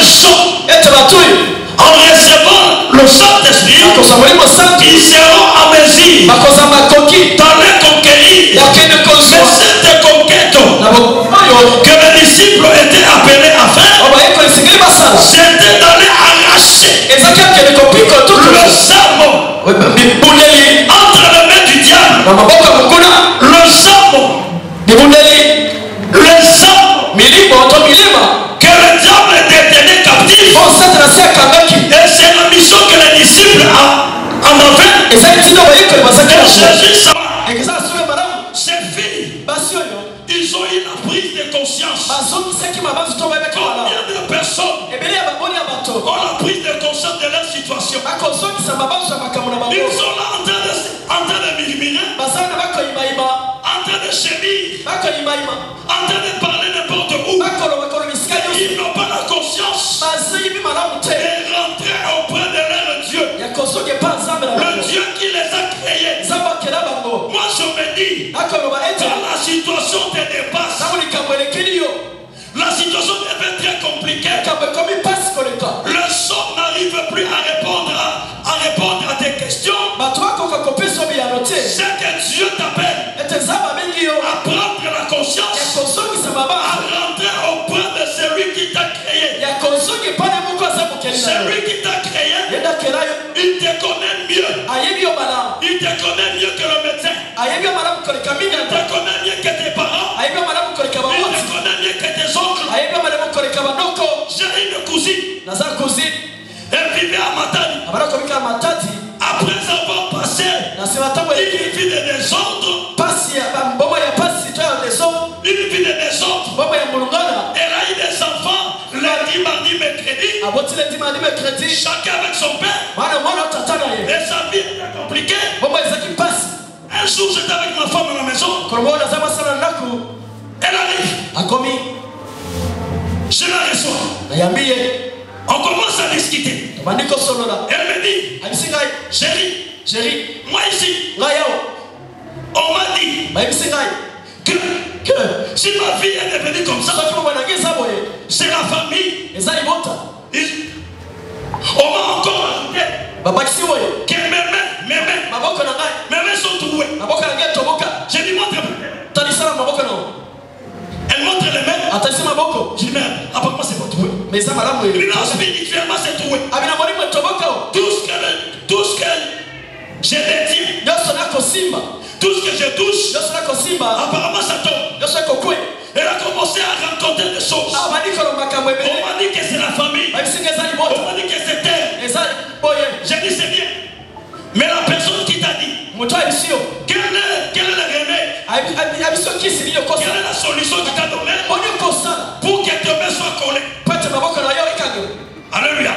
sont en recevant le Saint-Esprit, ils seront en mesure d'aller conquérir. C'est cette conquête que les disciples étaient appelés à faire. C'était d'aller arracher le serment entre les mains du diable. Le serment, que le diable détenait captif. Et c'est la mission que les disciples en avaient. Jésus, ces filles, ils ont eu la prise de conscience. Combien de personnes ont la prise de conscience de leur situation? Ils sont là en train de murmurer, en train de gémir, en train de parler n'importe où. Ils n'ont pas la conscience et rentrer auprès de leur Dieu, le Dieu qui les a créés. Moi je me dis, quand la situation te dépasse, la situation devient très compliquée, le son n'arrive plus à répondre à tes questions. C'est que Dieu t'appelle à prendre la conscience, à rentrer auprès de celui qui t'a créé. Celui qui t'a créé, il te connaît mieux. Il te connaît mieux que le médecin. Il te connaît mieux que tes parents. Il te connaît mieux que tes oncles. J'ai une cousine. Elle vivait à Matadi. Après avoir passé une vie de désordre, elle a eu des enfants lundi, mardi, mercredi, chacun avec son père. Et sa vie était compliquée. Un jour, j'étais avec ma femme à la maison. Elle arrive. Je la reçois. On commence à discuter. Elle me dit, chérie, moi ici, on m'a dit que si ma fille est devenue comme ça, c'est la famille. On m'a encore ajouté que mes mains sont trouées. J'ai dit, montre. Elle montre les mains. Je dis, mais apparemment c'est pas troué. Mais spirituellement c'est troué. Tout ce que je détiens, tout ce que je touche, apparemment ça tombe. Elle a commencé à rencontrer des choses. On m'a dit que c'est la famille. On m'a dit que c'est elle. J'ai dit c'est bien. Mais la personne qui t'a dit, quel est le remède? Quelle est la solution qui t'a donné pour que tes mains soient collées? Alléluia.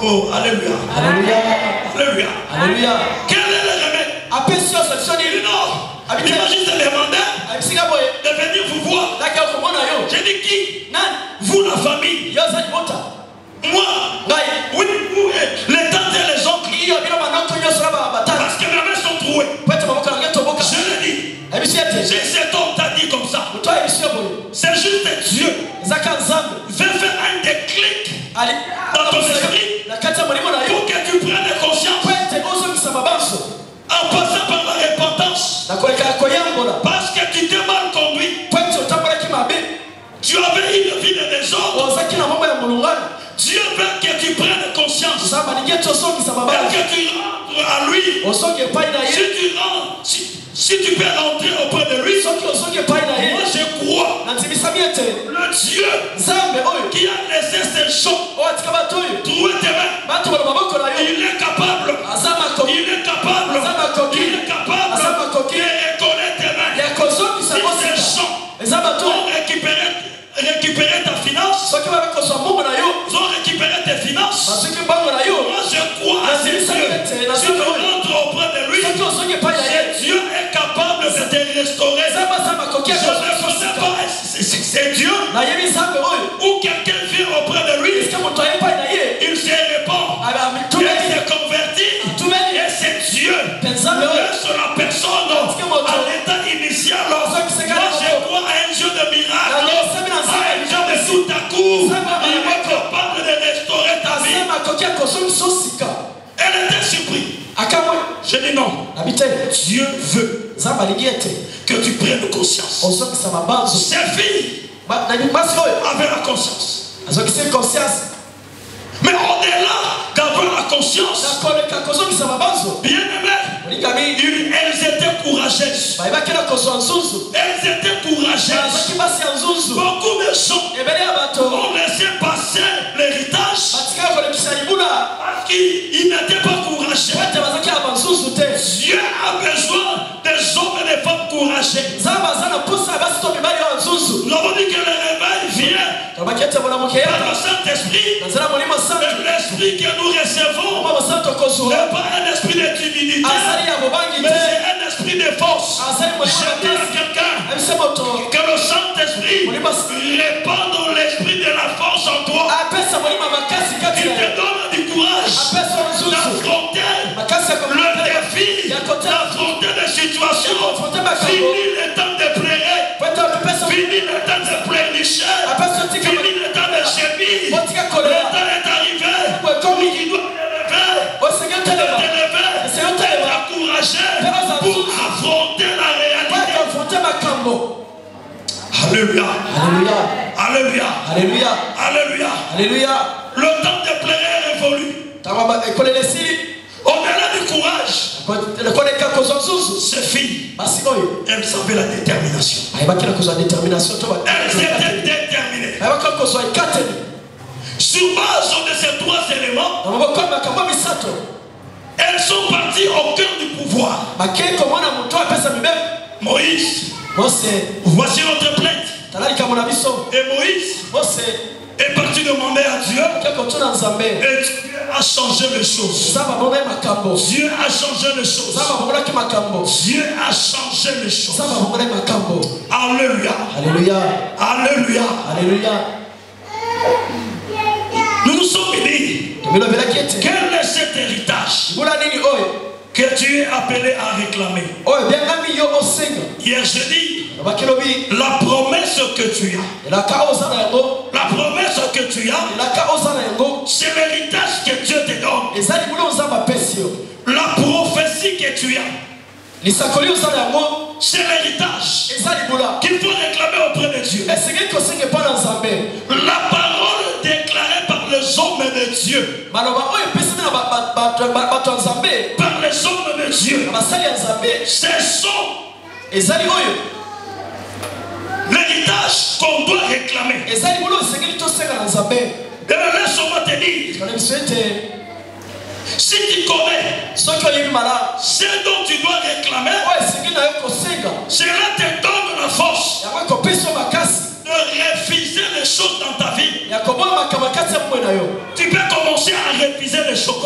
Oh, alléluia. Quel est le remède? Non. Imagine te demander de venir vous voir. J'ai dit qui? Vous, la famille. Moi, oui, les tantes et les oncles. Parce que mes mains sont trouées. Je l'ai dit. Cet homme t'a dit comme ça. C'est juste Dieu veut faire un déclic dans ton esprit pour que tu prennes conscience en passant par la repentance. Parce que tu t'es mal conduit. Tu avais une vie de désordre. Dieu veut que tu prennes conscience et que tu rentres à lui. Si tu peux rentrer auprès de lui, moi je crois le Dieu qui a laissé ces choses trouver tes mains. Il est capable de reconnaître tes mains. Si ces gens ont récupéré ta finance, ils ont récupéré tes finances. Moi je crois à Dieu. Si tu rentres auprès de lui, Dieu est capable de te restaurer. Je ne sais pas si c'est Dieu ou quelqu'un vient auprès de lui, il se répand, il se convertit et c'est Dieu. Laisse la personne à l'état initial. Moi je crois à un Dieu de miracle, à un Dieu de tout à coup. Il est capable Mais non. Dieu veut que tu prennes conscience. Ces filles avaient la conscience. Mais au-delà d'avoir la conscience, bien aimé, elles étaient courageuses. Elles étaient courageuses. Beaucoup de gens ont laissé passer l'héritage parce qu'ils n'étaient pas courageux. Dieu a besoin des hommes et des femmes courageux. Nous avons dit que le réveil vient par le Saint-Esprit. L'esprit que nous recevons n'est pas un esprit de timidité, mais c'est un esprit de force. Je dis à quelqu'un que le Saint-Esprit répand l'esprit de la force en toi. Il te donne du courage d'affronter le défi, d'affronter des situations. Fini le temps de pleurer, fini le temps de pleurnicher, fini le temps de gémir. Le temps est arrivé. Il doit être encouragé pour affronter la réalité. Alléluia. Alléluia. Alléluia. Alléluia. Alléluia. Le temps de pleurer est révolu. Au-delà du courage, ces filles, elles avaient la détermination. Elles étaient déterminées. Sur base de ces trois éléments, elles sont parties au cœur du pouvoir. Moïse, voici notre plainte. Et Moïse est parti demander à Dieu. Et Dieu a changé les choses. Dieu a changé les choses. Dieu a changé les choses. Alléluia. Alléluia. Alléluia. Alléluia. Nous nous sommes dit, quel est cet héritage que tu es appelé à réclamer? Hier je dis, la promesse que tu as, la promesse que tu as, c'est l'héritage que Dieu te donne. La prophétie que tu as, c'est l'héritage qu'il faut réclamer auprès de Dieu. La parole déclarée par les hommes de Dieu, par les hommes de Dieu, ce sont l'héritage qu'on doit réclamer. Laisse-moi te dire, si tu connais ce dont tu dois réclamer, cela te donne la force de refuser les choses dans ta vie. Tu peux commencer à refuser les choses.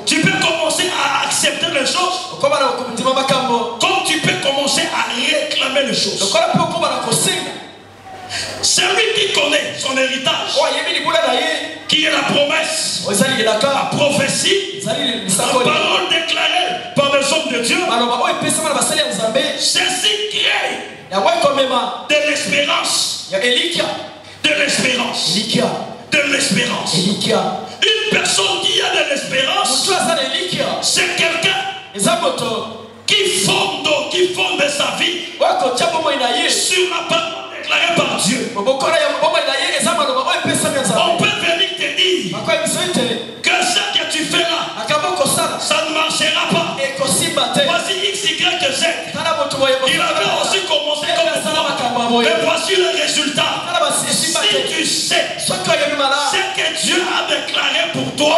Tu peux commencer à accepter les choses. Comme tu peux commencer à réclamer les choses. Celui qui connaît son héritage, qui est la promesse, la prophétie, la parole déclarée par les hommes de Dieu, ceci crée de l'espérance. De l'espérance. De l'espérance. Une personne qui a de l'espérance, c'est quelqu'un qui fonde sa vie sur la parole déclarée par Dieu. On peut venir te dire que ce que tu fais là, ça ne marchera pas. Voici X, Y, Z. Il avait aussi commencé comme toi. Mais voici le résultat. Si tu sais ce que Dieu a déclaré pour toi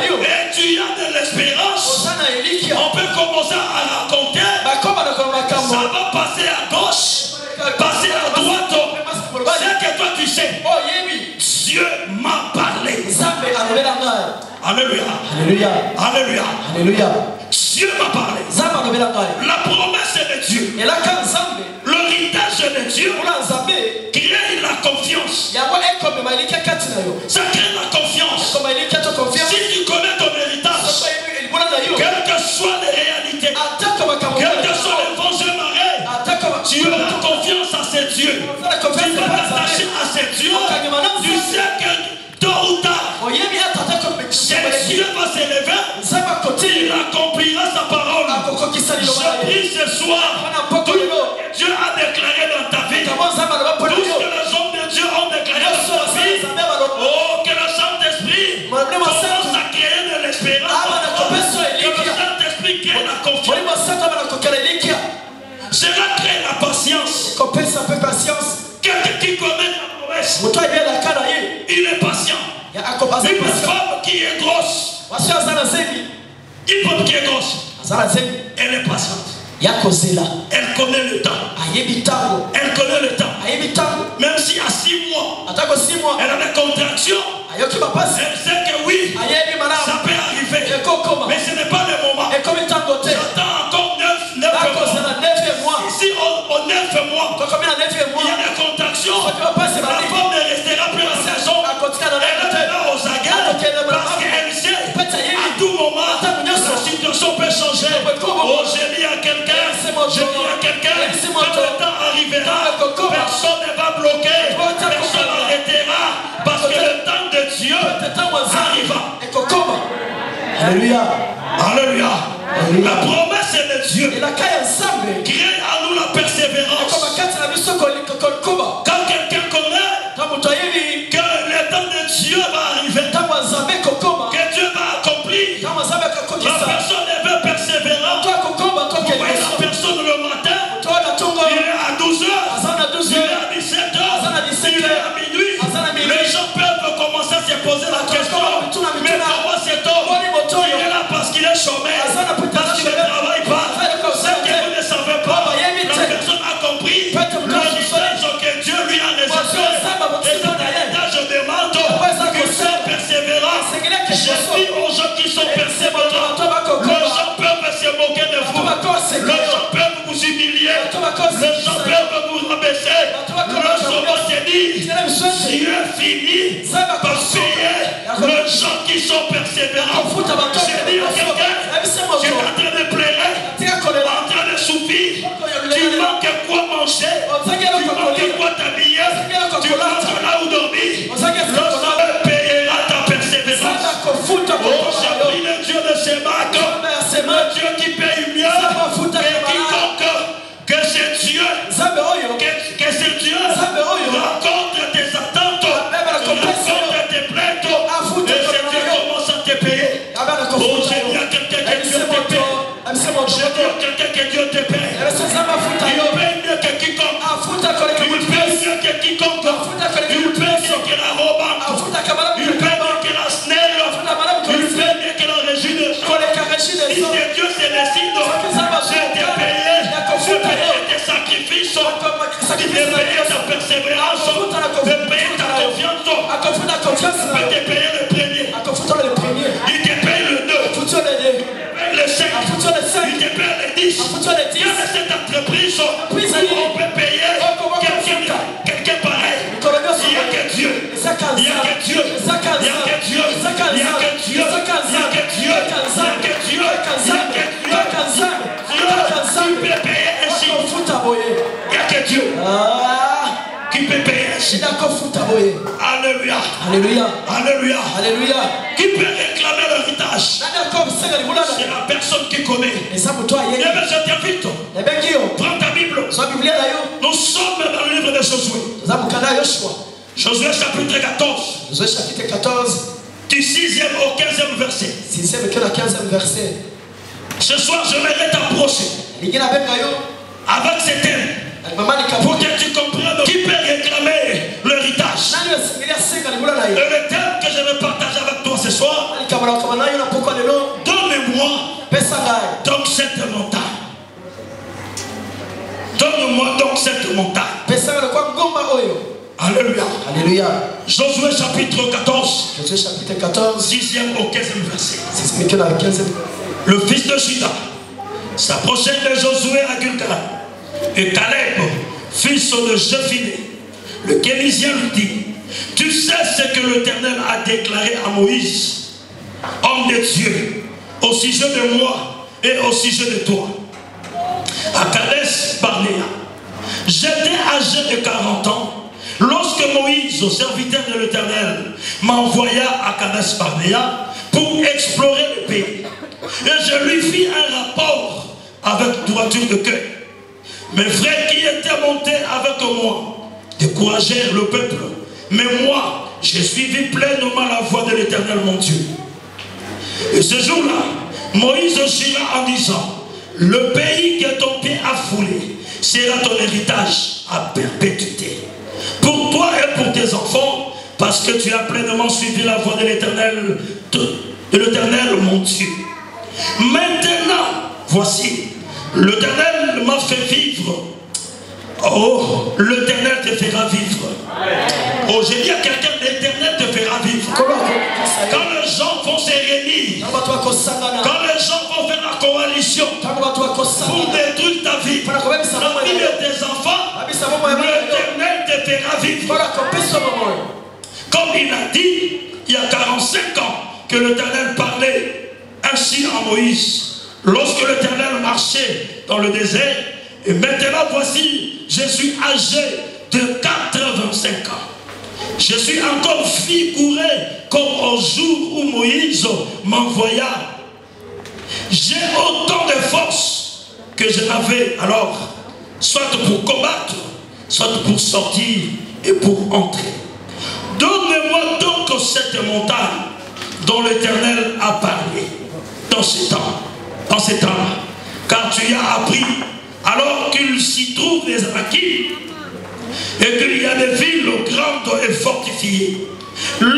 et tu as de l'espérance, on peut commencer à raconter. Ça va passer à gauche, passer à droite. C'est que toi tu sais. Dieu m'a parlé. Alléluia. Alléluia. Alléluia. Alléluia. Dieu m'a parlé. La promesse de Dieu, l'héritage de Dieu crée la confiance. Ça crée la confiance. Si tu connais ton héritage, quelles que soient les réalités, quelles que soient les vents et marées, tu auras confiance à ces dieux. Tu vas t'attacher à ces dieux. Tu sais que tôt ou tard, ces dieux vont s'élever. Il accomplit Si ce soir, tout ce que Dieu a déclaré dans ta vie, tout ce que les hommes de Dieu ont déclaré dans ta vie, oh, que le Saint-Esprit commence à créer de l'espérance, que le Saint-Esprit crée la confiance, cela crée la patience. Quelqu'un qui connaît la promesse, il est patient. Une femme qui est grosse, une femme qui est grosse, elle est patiente. Elle connaît le temps. Elle connaît le temps. Même si à 6 mois, elle a des contractions, elle sait que oui, ça peut arriver. Mais ce n'est pas le moment. J'attends encore 9 mois. Ici, au 9 mois, il y a des contractions. La femme ne restera plus à la maison. Elle est là aux aguets parce qu'elle sait à tout moment la situation peut changer. Oh, j'ai dit à quelqu'un, quand le temps arrivera, personne ne va bloquer, personne n'arrêtera, parce que le temps de Dieu arriva. Alléluia. Alléluia. La promesse est de Dieu. Crée à nous la persévérance. Quand quelqu'un connaît que le temps de Dieu va arriver, que Dieu va accomplir, la personne veut persévérer. Vous voyez la personne le matin, il est à 12h, il est à 17h, il est à minuit. Les gens peuvent commencer à se poser la question, mais comment cet homme, il est là parce qu'il est chômeur, parce qu'il ne travaille pas. C'est que vous ne savez pas, la personne a compris l'héritage que Dieu lui a réservé. Et cet héritage demande que cette persévérance. Je dis aux gens qui sont persévérants, les gens peuvent se moquer de vous, les gens peuvent vous humilier, les gens peuvent vous rabaisser. Le sauveur se dit, Dieu finit par payer les gens qui sont persévérants. Je dis à quelqu'un, tu es en train de pleurer, en train de souffrir, tu manques quoi manger, tu manques quoi t'habiller, tu manques là où dormir. Le sauveur payera ta persévérance. Oh, j'ai pris le Dieu de Sébac, le Dieu qui paye mieux que quiconque, que c'est Dieu, que c'est Dieu rencontre tes attentes, rencontre tes plaintes, et c'est Dieu qui commence à te payer. Oh, j'ai dit à quelqu'un que Dieu te paye. J'ai dit à quelqu'un que Dieu te paye. Il paye mieux que quiconque. Il paye mieux que quiconque. Il paye mieux que la robe. Il paye mieux que la snelle. Il paye mieux que la régine. Si Dieu se décide, je t'ai payé. Je t'ai payé tes sacrifices. Je t'ai payé ta persévérance. Je t'ai payé ta confiance. Je t'ai payé le premier. Il te paye le 2. Le 5. Il te paye le 10. Il y a cette entreprise où on peut payer quelqu'un pareil. Il n'y a que Dieu. Il n'y a que Dieu. Il n'y a que Dieu. Il n'y a que Dieu. Il n'y a que Dieu. Il n'y a que Dieu. Il n'y a que Dieu. Qui peut payer ainsi. Il n'y a que Dieu qui peut payer ainsi. Alléluia. Alléluia. Alléluia. Alléluia. Qui peut réclamer l'héritage? C'est la personne qui connaît. Eh bien, je t'invite. Prends ta Bible. Nous sommes dans le livre de Josué. Josué chapitre 14. Du 6e au 15e verset. Ce soir, je vais t'approcher avec ces thèmes pour que tu comprennes qui peut réclamer l'héritage. Et le thème que je vais partager avec toi ce soir, donne-moi donc cette montagne. Donne-moi donc cette montagne. Alléluia. Alléluia. Josué chapitre 14. 6e au 15e verset. Le fils de Juda s'approchait de Josué à Gilgal. Et Caleb, fils de Jephunnée, le Kénisien, lui dit: tu sais ce que l'Éternel a déclaré à Moïse, homme de Dieu, au sujet de moi et au sujet de toi. À Kadesh Barnéa, j'étais âgé de 40 ans lorsque Moïse, serviteur de l'Éternel, m'envoya à Kadesh Barnéa pour explorer le pays. Et je lui fis un rapport avec droiture de cœur. Mes frères qui étaient montés avec moi découragèrent le peuple. Mais moi, j'ai suivi pleinement la voie de l'Éternel mon Dieu. Et ce jour-là, Moïse jura en disant, le pays que ton pied a foulé sera ton héritage à perpétuité. Pour toi et pour tes enfants, parce que tu as pleinement suivi la voie de l'Éternel mon Dieu. Maintenant, voici, l'Éternel m'a fait vivre. Oh, l'Éternel te fera vivre. Oh, j'ai dit à quelqu'un, l'Éternel te fera vivre. Quand les gens vont se réunir, quand les gens vont faire la coalition pour détruire ta vie, la vie de tes enfants, l'Éternel te fera vivre. Comme il a dit, il y a 45 ans que l'Éternel parlait ainsi à Moïse. Lorsque l'Éternel marchait dans le désert, et maintenant voici, je suis âgé de 85 ans. Je suis encore figuré comme au jour où Moïse m'envoya. J'ai autant de force que je n'avais alors, soit pour combattre, soit pour sortir et pour entrer. Donne-moi donc cette montagne dont l'Éternel a parlé dans ces temps-là, car tu y as appris, alors qu'il s'y trouve des Anakim, et qu'il y a des villes grandes et fortifiées. Le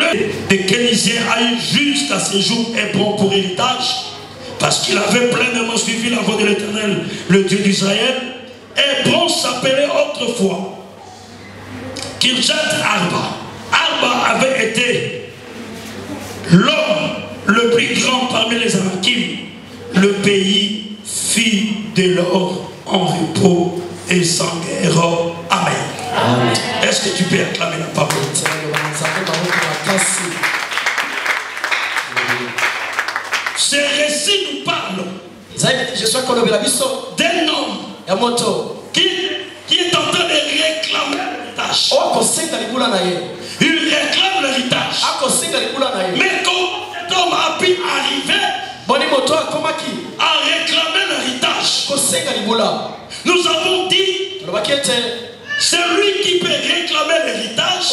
de Kénizien a eu jusqu'à ce jour Hébron pour héritage, parce qu'il avait pleinement suivi la voie de l'Éternel, le Dieu d'Israël. Hébron s'appelait autrefois Kirjat Arba. Arba avait été l'homme le plus grand parmi les Anakim. Le pays fit dès lors en repos et sans guerre. Amen. Amen. Est-ce que tu peux acclamer la parole? Ce récit nous parle d'un homme qui est en train de réclamer l'héritage. Il réclame l'héritage. Mais quand cet homme a pu arriver à réclamer l'héritage, nous avons dit, celui qui peut réclamer l'héritage,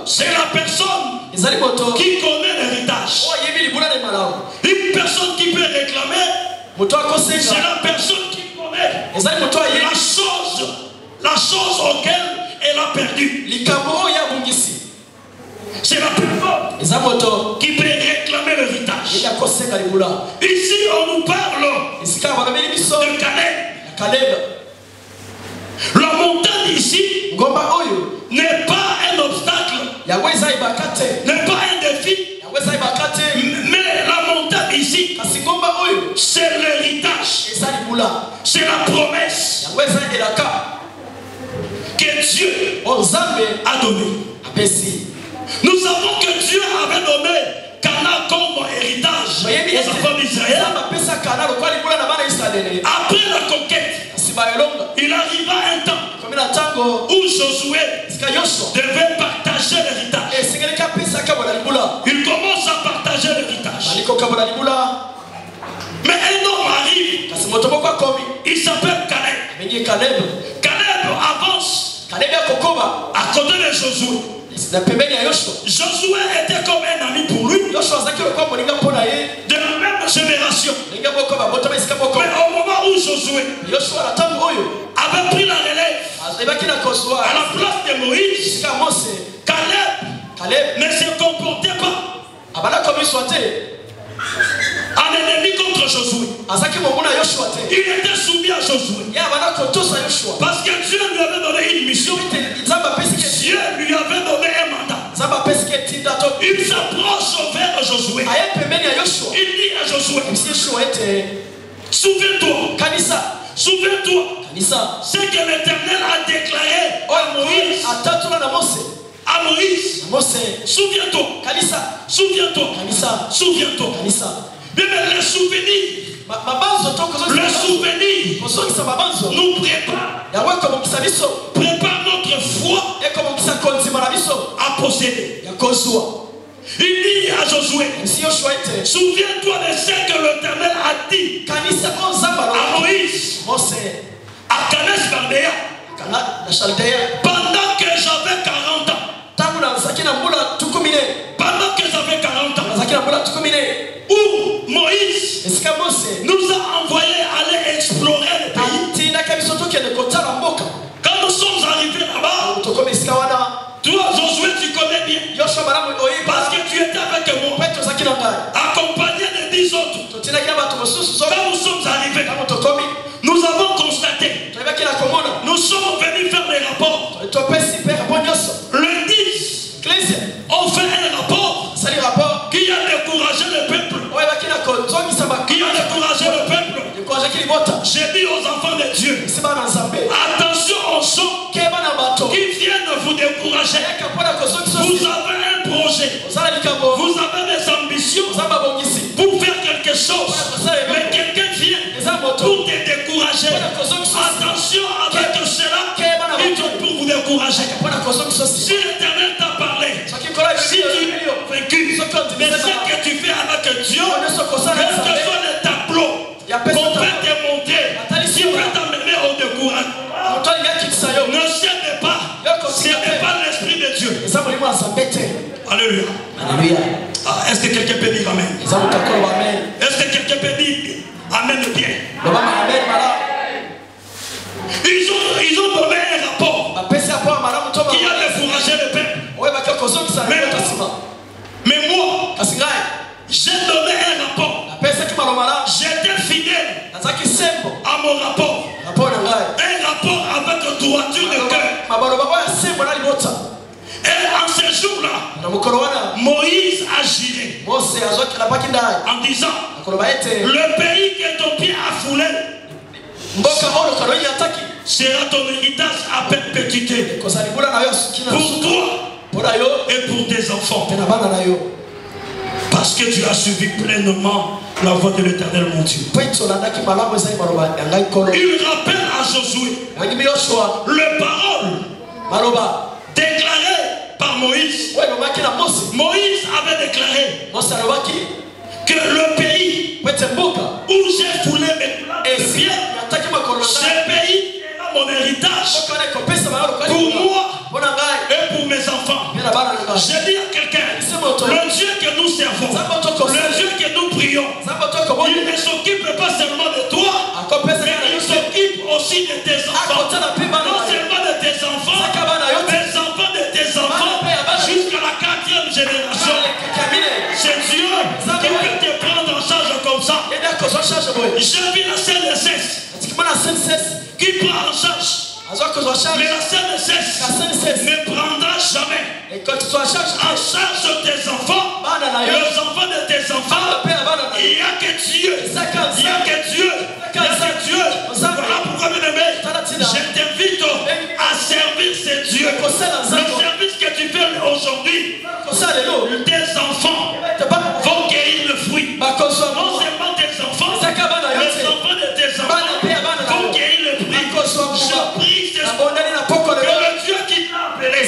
c'est la personne qui connaît l'héritage. Une personne qui peut réclamer, c'est la personne qui connaît la chose auquel elle a perdu. C'est la personne qui peut réclamer l'héritage. Ici, on nous parle de Caleb. La montagne ici n'est pas un obstacle, n'est pas un défi, mais la montagne ici, c'est l'héritage, c'est la promesse que Dieu a donnée. Nous savons que Dieu avait donné Cana comme héritage aux enfants d'Israël. Après la conquête, il arriva un temps où Josué devait partager l'héritage. Il commence à partager l'héritage. Mais un homme arrive, il s'appelle Caleb. Caleb avance à côté de Josué. Josué était comme un ami pour lui, de la même génération. Mais au moment où Josué avait pris la relève à la place de Moïse, Caleb ne se comportait pas en ennemi contre Josué. Il était soumis à Josué parce que Dieu lui avait donné une mission. Dieu lui avait donné un mandat. Il s'approche vers Josué. Il dit à Josué, souviens-toi, ce que l'Éternel a déclaré à Moïse. Souviens-toi. Mais le souvenir nous prépare notre foi à posséder. Il dit à Josué. Souviens-toi de ce que l'Éternel a dit à Moïse, à Kadesh Barnéa, pendant que j'avais 40 ans. Pendant que j'avais 40 ans, où Moïse nous a envoyé aller explorer le pays. Quand nous sommes arrivés là-bas, toi Josué tu connais bien, parce que tu étais avec moi, accompagné de 10 autres. Quand nous sommes arrivés, nous avons constaté, nous sommes venus faire des rapports. Le 10, on fait un rapport qui a découragé le peuple. Qui a découragé le peuple. J'ai dit aux enfants de Dieu, attention aux gens qui viennent vous décourager. Vous avez un projet, vous avez des ambitions pour faire quelque chose, mais quelqu'un vient pour te décourager. Attention avec cela, ils viennent pour vous décourager. Si l'Éternel t'a parlé, si tu es vaincu, mais ce que tu fais avec Dieu, quel que soit le tableau qu'on peut te montrer, si tu peux t'amener au découragement, ne cède pas, ce n'est pas l'esprit de Dieu. Alléluia. Ah, est-ce que quelqu'un peut dire Amen? Est-ce que quelqu'un peut dire Amen bien? Ils ont donné un rapport qui a découragé le peuple. Mais moi, j'ai donné un rapport. J'étais fidèle à mon rapport. Un rapport avec droiture de cœur. Et en ce jour-là, Moïse a géré en disant, le pays que ton pied a foulé sera ton héritage à perpétuité pour toi et pour tes enfants. Parce que tu as suivi pleinement la voie de l'Éternel mon Dieu. Il rappelle à Josué le parole déclaré par Moïse. Moïse avait déclaré que le pays où j'ai foulé mes pieds, ce pays est mon héritage pour moi et pour mes enfants. J'ai dit à quelqu'un, le Dieu que nous servons, le Dieu que nous prions, il ne s'occupe pas seulement de toi, mais il s'occupe aussi de tes enfants. Non seulement de tes enfants, des enfants de tes enfants, jusqu'à la 4e génération. C'est Dieu qui peut te prendre en charge comme ça. J'ai vu la CNSS qui prend en charge. Mais la CNSS ne prendra jamais en charge tes enfants, les enfants de tes enfants. Il n'y a que Dieu. Il n'y a que Dieu. Il n'y a que Dieu. Voilà pourquoi, bien aimé, je t'invite à servir ce Dieu. Le service que tu fais aujourd'hui, tes enfants vont guérir le fruit. Non seulement tes enfants, les enfants de tes enfants vont guérir le fruit. Je prie que le Dieu qui t'a appelé, le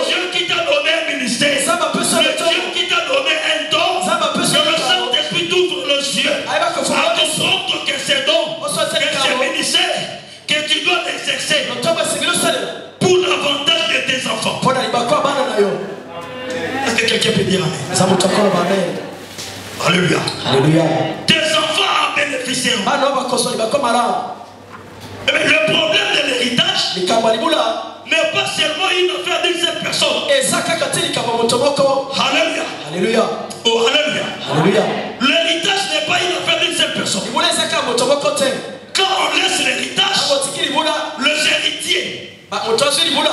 Dieu qui t'a donné un ministère, le Dieu qui t'a donné un don, que le Saint-Esprit t'ouvre les yeux à comprendre que c'est don, que c'est ministère, que tu dois l'exercer pour l'avantage de tes enfants. Est-ce que quelqu'un peut dire Amen? Alléluia. Tes enfants en bénéficieront. Mais le problème de l'héritage n'est pas seulement une affaire d'une seule personne. Alléluia. Oh, alléluia. L'héritage n'est pas une affaire d'une seule personne. Quand on laisse l'héritage, les héritiers